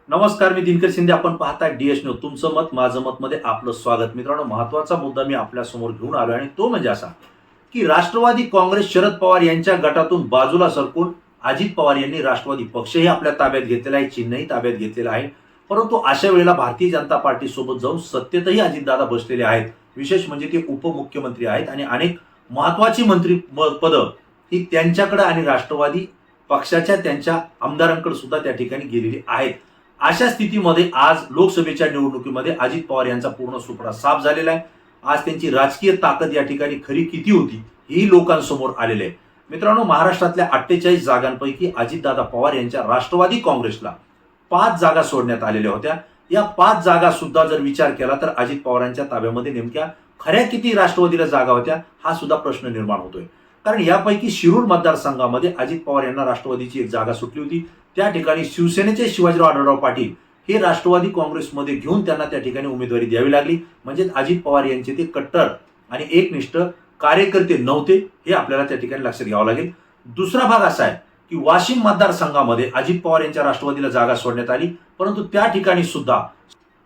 नमस्कार, मी दिनकर शिंदे. आपण पाहताय डीएस न्यूज. तुमचं मत माझं मत मध्ये आपलं स्वागत. मित्रांनो, महत्वाचा मुद्दा मी आपल्या समोर घेऊन आलो आणि तो म्हणजे असा की राष्ट्रवादी काँग्रेस शरद पवार यांच्या गटातून बाजूला सरकून अजित पवार यांनी राष्ट्रवादी पक्षही आपल्या ताब्यात घेतलेला आहे, चिन्हही ताब्यात घेतलेलं आहे. परंतु अशा वेळेला भारतीय जनता पार्टी सोबत जाऊन सत्तेतही अजितदादा बसलेले आहेत. विशेष म्हणजे ते उपमुख्यमंत्री आहेत आणि अनेक महत्वाची मंत्री पदं ही त्यांच्याकडे आणि राष्ट्रवादी पक्षाच्या त्यांच्या आमदारांकडे सुद्धा त्या ठिकाणी गेलेली आहेत. अशा स्थितीमध्ये आज लोकसभेच्या निवडणुकीमध्ये अजित पवार यांचा पूर्ण सुपडा साफ झालेला आहे. आज त्यांची राजकीय ताकद या ठिकाणी खरी किती होती ही लोकांसमोर आलेली आहे. मित्रांनो, महाराष्ट्रातल्या 48 जागांपैकी अजितदादा पवार यांच्या राष्ट्रवादी काँग्रेसला 5 जागा सोडण्यात आलेल्या होत्या. या 5 जागा सुद्धा जर विचार केला तर अजित पवारांच्या ताब्यामध्ये नेमक्या खऱ्या किती राष्ट्रवादीला जागा होत्या हा सुद्धा प्रश्न निर्माण होतोय. कारण यापैकी शिरूर मतदारसंघामध्ये अजित पवार यांना राष्ट्रवादीची एक जागा सुटली होती. त्या ठिकाणी शिवसेनेचे शिवाजीराव आढळराव पाटील हे राष्ट्रवादी काँग्रेसमध्ये घेऊन त्यांना त्या ठिकाणी उमेदवारी द्यावी लागली. म्हणजे अजित पवार यांचे ते कट्टर आणि एकनिष्ठ कार्यकर्ते नव्हते हे आपल्याला त्या ठिकाणी लक्षात घ्यावं लागेल. दुसरा भाग असा आहे की वाशिम मतदारसंघामध्ये अजित पवार यांच्या राष्ट्रवादीला जागा सोडण्यात आली, परंतु त्या ठिकाणी सुद्धा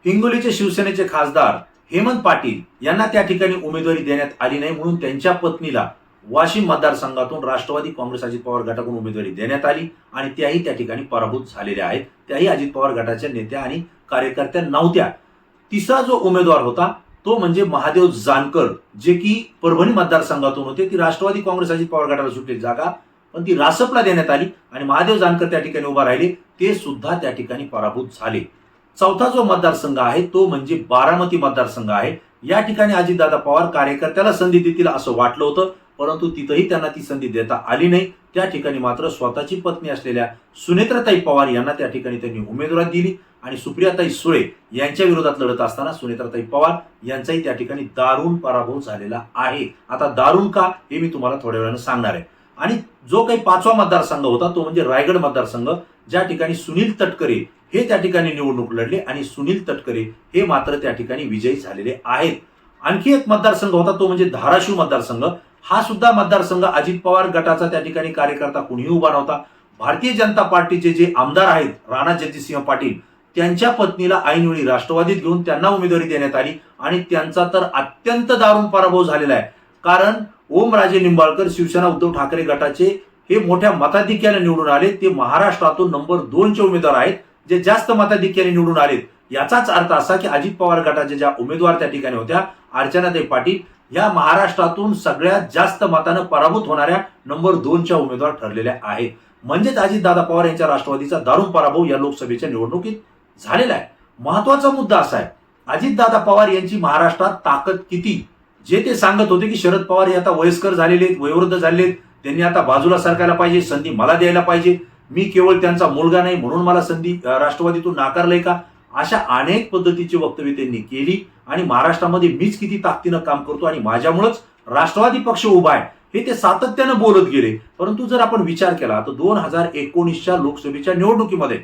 हिंगोलीचे शिवसेनेचे खासदार हेमंत पाटील यांना त्या ठिकाणी उमेदवारी देण्यात आली नाही. म्हणून त्यांच्या पत्नीला वाशिम मतदारसंघातून राष्ट्रवादी काँग्रेस अजित पवार गटाकडून उमेदवारी देण्यात आली आणि त्याही त्या ठिकाणी पराभूत झालेल्या आहेत. त्याही अजित पवार गटाच्या नेत्या आणि कार्यकर्त्या नव्हत्या. तिसरा जो उमेदवार होता तो म्हणजे महादेव जानकर, जे की परभणी मतदारसंघातून होते. ती राष्ट्रवादी काँग्रेस अजित पवार गटाला सुटलेली जागा पण ती रासपला देण्यात आली आणि महादेव जानकर त्या ठिकाणी उभा राहिले. ते सुद्धा त्या ठिकाणी पराभूत झाले. चौथा जो मतदारसंघ आहे तो म्हणजे बारामती मतदारसंघ आहे. या ठिकाणी अजितदादा पवार कार्यकर्त्याला संधी देतील असं वाटलं होतं, परंतु तिथंही त्यांना ती संधी देता आली नाही. त्या ठिकाणी मात्र स्वतःची पत्नी असलेल्या सुनेत्राताई पवार यांना त्या ठिकाणी त्यांनी उमेदवारी दिली आणि सुप्रियाताई सुळे यांच्या विरोधात लढत असताना सुनेत्राताई पवार यांचाही त्या ठिकाणी दारुण पराभव झालेला आहे. आता दारुण का हे मी तुम्हाला थोड्या वेळानं सांगणार आहे. आणि जो काही 5वा मतदारसंघ होता तो म्हणजे रायगड मतदारसंघ, ज्या ठिकाणी सुनील तटकरे हे त्या ठिकाणी निवडणूक लढले आणि सुनील तटकरे हे मात्र त्या ठिकाणी विजयी झालेले आहेत. आणखी एक मतदारसंघ होता तो म्हणजे धाराशिव मतदारसंघ. हा सुद्धा मतदारसंघ अजित पवार गटाचा त्या ठिकाणी कार्यकर्ता कुणीही उभा नव्हता. भारतीय जनता पार्टीचे जे आमदार आहेत राणा जगजितसिंह पाटील त्यांच्या पत्नीला ऐनवेळी राष्ट्रवादीत घेऊन त्यांना उमेदवारी देण्यात आली आणि त्यांचा तर अत्यंत दारुण पराभव झालेला आहे. कारण ओमराजे निंबाळकर शिवसेना उद्धव ठाकरे गटाचे हे मोठ्या मताधिक्याने निवडून आले. ते महाराष्ट्रातून नंबर 2चे उमेदवार आहेत जे जास्त मताधिक्याने निवडून आलेत. याचाच अर्थ असा की अजित पवार गटाच्या ज्या उमेदवार त्या ठिकाणी होत्या अर्चनाताई पाटील या महाराष्ट्रातून सगळ्यात जास्त मतानं पराभूत होणाऱ्या नंबर 2च्या उमेदवार ठरलेल्या आहेत. म्हणजेच अजितदादा पवार यांच्या राष्ट्रवादीचा दारुण पराभव या लोकसभेच्या निवडणुकीत झालेला आहे. महत्वाचा मुद्दा असा आहे, अजितदादा पवार यांची महाराष्ट्रात ताकद किती. जे ते सांगत होते की शरद पवार हे आता वयस्कर झालेले आहेत, वयोवृद्ध झालेले आहेत, त्यांनी आता बाजूला सरकायला पाहिजे, संधी मला द्यायला पाहिजे, मी केवळ त्यांचा मुलगा नाही म्हणून मला संधी राष्ट्रवादीतून नाकारलंय का, अशा अनेक पद्धतीची वक्तव्य त्यांनी केली आणि महाराष्ट्रामध्ये मीच किती ताकदीनं काम करतो आणि माझ्यामुळेच राष्ट्रवादी पक्ष उभा आहे हे ते सातत्यानं बोलत गेले. परंतु जर आपण विचार केला तर 2019च्या लोकसभेच्या निवडणुकीमध्ये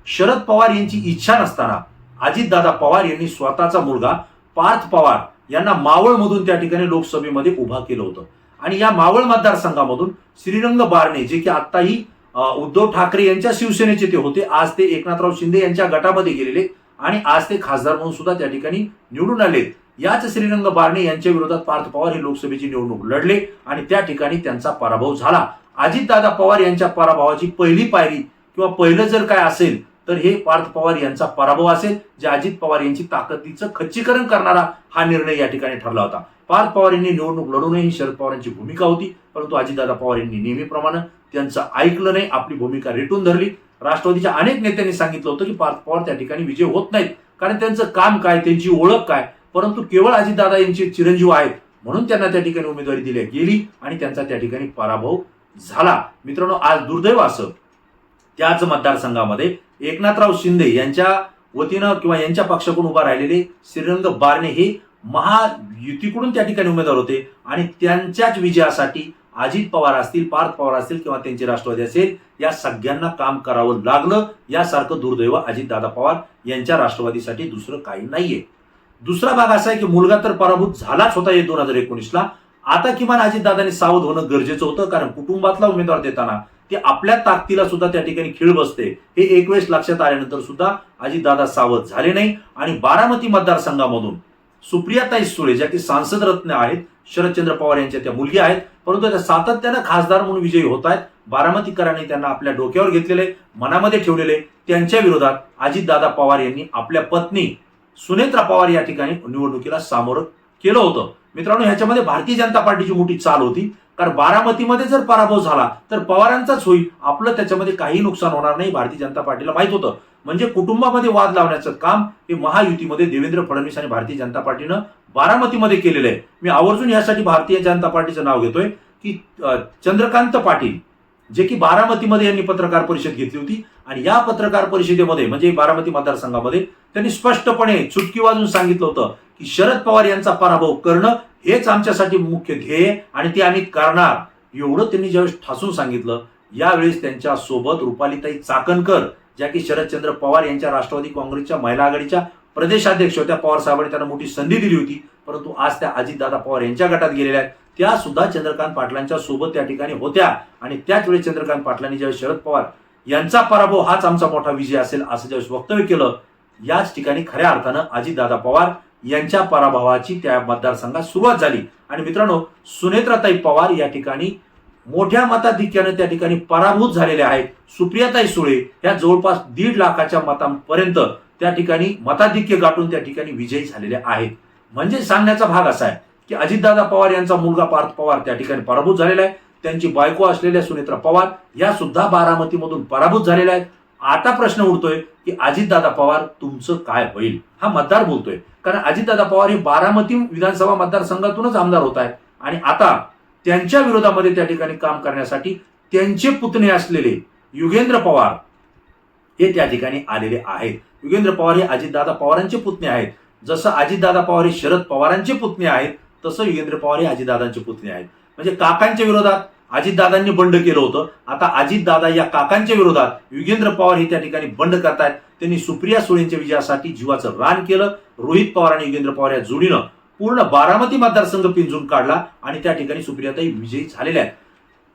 शरद पवार यांची इच्छा नसताना अजितदादा पवार यांनी स्वतःचा मुलगा पार्थ पवार यांना मावळमधून त्या ठिकाणी लोकसभेमध्ये उभा केलं होतं. आणि या मावळ मतदारसंघामधून श्रीरंग बारणे जे की आत्ताही उद्धव ठाकरे यांच्या शिवसेनेचे ते होते, आज ते एकनाथराव शिंदे यांच्या गटामध्ये गेलेले आणि आज ते खासदार म्हणून सुद्धा त्या ठिकाणी निवडून आलेत. याच श्रीरंग बारणे यांच्या विरोधात पार्थ पवार हे लोकसभेची निवडणूक लढले आणि त्या ठिकाणी त्यांचा पराभव झाला. अजितदादा पवार यांच्या पराभवाची पहिली पायरी किंवा पहिलं जर काय असेल तर हे पार्थ पवार यांचा पराभव असेल, जे अजित पवार यांची ताकदीचं खच्चीकरण करणारा हा निर्णय या ठिकाणी ठरला होता. पार्थ पवार यांनी निवडणूक लढू नये ही शरद पवारांची भूमिका होती, परंतु अजितदादा पवार यांनी नेहमीप्रमाणे त्यांचं ऐकलं नाही, आपली भूमिका रेटून धरली. राष्ट्रवादीच्या अनेक नेत्यांनी सांगितलं होतं की पार्थ पवार त्या ठिकाणी विजय होत नाहीत, कारण त्यांचं काम काय, त्यांची ओळख काय, परंतु केवळ अजितदादा यांचे चिरंजीव आहेत म्हणून त्यांना त्या ठिकाणी उमेदवारी दिली गेली आणि त्यांचा त्या ठिकाणी पराभव झाला. मित्रांनो, आज दुर्दैव असं त्याच मतदारसंघामध्ये एकनाथराव शिंदे यांच्या वतीनं किंवा यांच्या पक्षाकडून उभा राहिलेले श्रीरंग बारणे हे महायुतीकडून त्या ठिकाणी उमेदवार होते आणि त्यांच्याच विजयासाठी अजित पवार असतील, पार्थ पवार असतील किंवा त्यांची राष्ट्रवादी असेल, या सगळ्यांना काम करावं लागलं. यासारखं दुर्दैव अजितदादा पवार यांच्या राष्ट्रवादीसाठी दुसरं काही नाहीये. दुसरा भाग असा आहे की मुलगा तर पराभूत झालाच होता 2019ला. आता किमान अजितदादांनी सावध होणं गरजेचं होतं, कारण कुटुंबातला उमेदवार देताना ते आपल्या ताकदीला सुद्धा त्या ठिकाणी खीळ बसते हे एक वेळेस लक्षात आल्यानंतर सुद्धा अजितदादा सावध झाले नाही आणि बारामती मतदारसंघामधून सुप्रियाताई सुळे ज्या की सांसद रत्न आहेत, शरदचंद्र पवार यांच्या त्या मुलगी आहेत, परंतु त्या सातत्यानं खासदार म्हणून विजयी होत आहेत. बारामतीकरांनी त्यांना आपल्या डोक्यावर घेतलेले, मनामध्ये ठेवलेले, त्यांच्या विरोधात अजितदादा पवार यांनी आपल्या पत्नी सुनेत्रा पवार या ठिकाणी निवडणुकीला सामोरं केलं होतं. मित्रांनो, ह्याच्यामध्ये भारतीय जनता पार्टीची मोठी चाल होती, कारण बारामतीमध्ये जर पराभव झाला तर पवारांचाच होईल, आपलं त्याच्यामध्ये काही नुकसान होणार नाही, भारतीय जनता पार्टीला माहित होतं. म्हणजे कुटुंबामध्ये वाद लावण्याचं काम हे महायुतीमध्ये देवेंद्र फडणवीस आणि भारतीय जनता पार्टीनं बारामतीमध्ये केलेलं आहे. मी आवर्जून यासाठी भारतीय जनता पार्टीचं नाव घेतोय की चंद्रकांत पाटील जे की बारामतीमध्ये यांनी पत्रकार परिषद घेतली होती आणि या पत्रकार परिषदेमध्ये म्हणजे बारामती मतदारसंघामध्ये त्यांनी स्पष्टपणे चुटकी वाजून सांगितलं होतं की शरद पवार यांचा पराभव करणं हेच आमच्यासाठी मुख्य ध्येय आणि ते आम्ही करणार, एवढं त्यांनी ज्यावेळेस ठासून सांगितलं. यावेळेस त्यांच्या सोबत रुपालीताई चाकणकर ज्या की शरदचंद्र पवार यांच्या राष्ट्रवादी काँग्रेसच्या महिला आघाडीच्या प्रदेशाध्यक्ष होत्या, पवार साहेबांनी त्यांना मोठी संधी दिली होती, परंतु आज त्या अजितदादा पवार यांच्या गटात गेलेल्या आहेत. त्या सुद्धा चंद्रकांत पाटलांच्या सोबत त्या ठिकाणी होत्या आणि त्याच वेळी चंद्रकांत पाटलांनी ज्यावेळेस शरद पवार यांचा पराभव हाच आमचा मोठा विजय असेल असं ज्यावेळेस वक्तव्य केलं, याच ठिकाणी खऱ्या अर्थानं अजितदादा पवार यांच्या पराभवाची त्या मतदारसंघात सुरुवात झाली. आणि मित्रांनो, सुनेत्राताई पवार या ठिकाणी मोठ्या मताधिक्याने त्या ठिकाणी पराभूत झालेल्या आहेत. सुप्रियाताई सुळे या जवळपास 1.5 लाखाच्या मतांपर्यंत त्या ठिकाणी मताधिक्य गाठून त्या ठिकाणी विजयी झालेले आहेत. म्हणजे सांगण्याचा भाग असा आहे की अजितदादा पवार यांचा मुलगा पार्थ पवार त्या ठिकाणी पराभूत झालेला आहे, त्यांची बायको असलेल्या सुनेत्रा पवार या सुद्धा बारामतीमधून पराभूत झालेल्या आहेत. आता प्रश्न उठतोय की अजितदादा पवार तुमचं काय होईल, हा मतदार बोलतोय. कारण अजितदादा पवार हे बारामती विधानसभा मतदारसंघातूनच आमदार होत आहेत आणि आता त्यांच्या विरोधामध्ये त्या ठिकाणी काम करण्यासाठी त्यांचे पुतणे असलेले युगेंद्र पवार हे त्या ठिकाणी आलेले आहेत. युगेंद्र पवार हे अजितदादा पवारांचे पुतणे आहेत. जसं अजितदादा पवार हे शरद पवारांचे पुतणे आहेत तसं युगेंद्र पवार हे अजितदादांचे पुतणे आहेत. म्हणजे काकांच्या विरोधात अजितदादांनी बंड केलं होतं, आता अजितदादा या काकांच्या विरोधात युगेंद्र पवार हे त्या ठिकाणी बंड करतायत. त्यांनी सुप्रिया सुळेंच्या विजयासाठी जीवाचं रान केलं. रोहित पवार आणि युगेंद्र पवार या जोडीनं पूर्ण बारामती मतदारसंघ पिंजून काढला आणि त्या ठिकाणी सुप्रियाताई विजयी झालेल्या आहेत.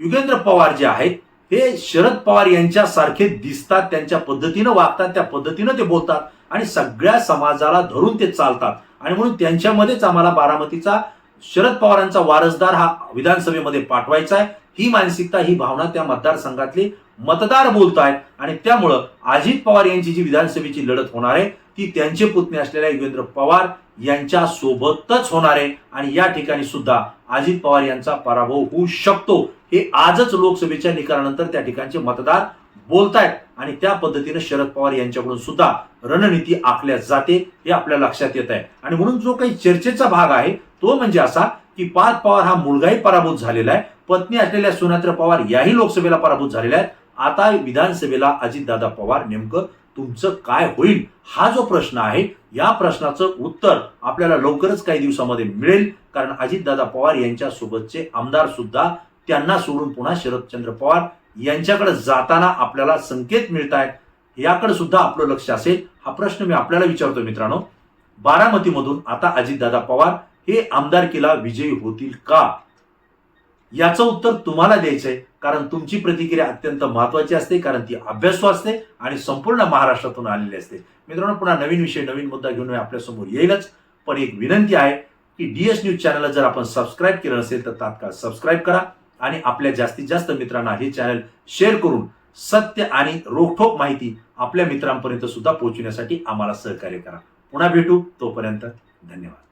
युगेंद्र पवार जे आहेत हे शरद पवार यांच्यासारखे दिसतात, त्यांच्या पद्धतीनं वागतात, त्या पद्धतीनं ते बोलतात आणि सगळ्या समाजाला धरून ते चालतात आणि म्हणून त्यांच्यामध्येच आम्हाला बारामतीचा शरद पवारांचा वारसदार हा विधानसभेमध्ये पाठवायचा आहे, ही मानसिकता, ही भावना त्या मतदारसंघातले मतदार बोलतायत. आणि त्यामुळं अजित पवार यांची जी विधानसभेची लढत होणार आहे ती त्यांचे पुतणे असलेल्या युगेंद्र पवार यांच्या सोबतच होणार आहे आणि या ठिकाणी सुद्धा अजित पवार यांचा पराभव होऊ शकतो, हे आजच लोकसभेच्या निकालानंतर त्या ठिकाणचे मतदार बोलतायत आणि त्या पद्धतीने शरद पवार यांच्याकडून सुद्धा रणनीती आखल्या जाते हे आपल्या लक्षात येत आहे. आणि म्हणून जो काही चर्चेचा भाग आहे तो म्हणजे असा की पार्थ पवार हा मुलगाही पराभूत झालेला आहे, पत्नी असलेल्या सुनेत्रा पवार याही लोकसभेला पराभूत झालेल्या आहेत. आता विधानसभेला अजितदादा पवार नेमकं तुमचं काय होईल हा जो प्रश्न आहे, या प्रश्नाचं उत्तर आपल्याला लवकरच काही दिवसामध्ये मिळेल. कारण अजितदादा पवार यांच्या सोबतचे आमदार सुद्धा त्यांना सोडून पुन्हा शरदचंद्र पवार यांच्याकडे जाताना आपल्याला संकेत मिळत आहेत, याकडे सुद्धा आपलं लक्ष असेल. हा प्रश्न मी आपल्याला विचारतो मित्रांनो, बारामतीमधून आता अजितदादा पवार हे आमदारकीला विजयी होतील का, याचं उत्तर तुम्हाला द्यायचंय. कारण तुमची प्रतिक्रिया अत्यंत महत्वाची असते, कारण ती अभ्यासू असते आणि संपूर्ण महाराष्ट्रातून आलेली असते. मित्रांनो, पुन्हा नवीन विषय, नवीन मुद्दा घेऊन आपल्यासमोर येईलच. पण एक विनंती आहे की DS न्यूज चॅनलला जर आपण सबस्क्राईब केलं नसेल तर तात्काळ सबस्क्राईब करा आणि आपल्या जास्तीत जास्त मित्रांना हे चॅनल शेअर करून सत्य आणि रोखठोक माहिती आपल्या मित्रांपर्यंत सुद्धा पोहोचवण्यासाठी आम्हाला सहकार्य करा. पुन्हा भेटू, तोपर्यंत धन्यवाद.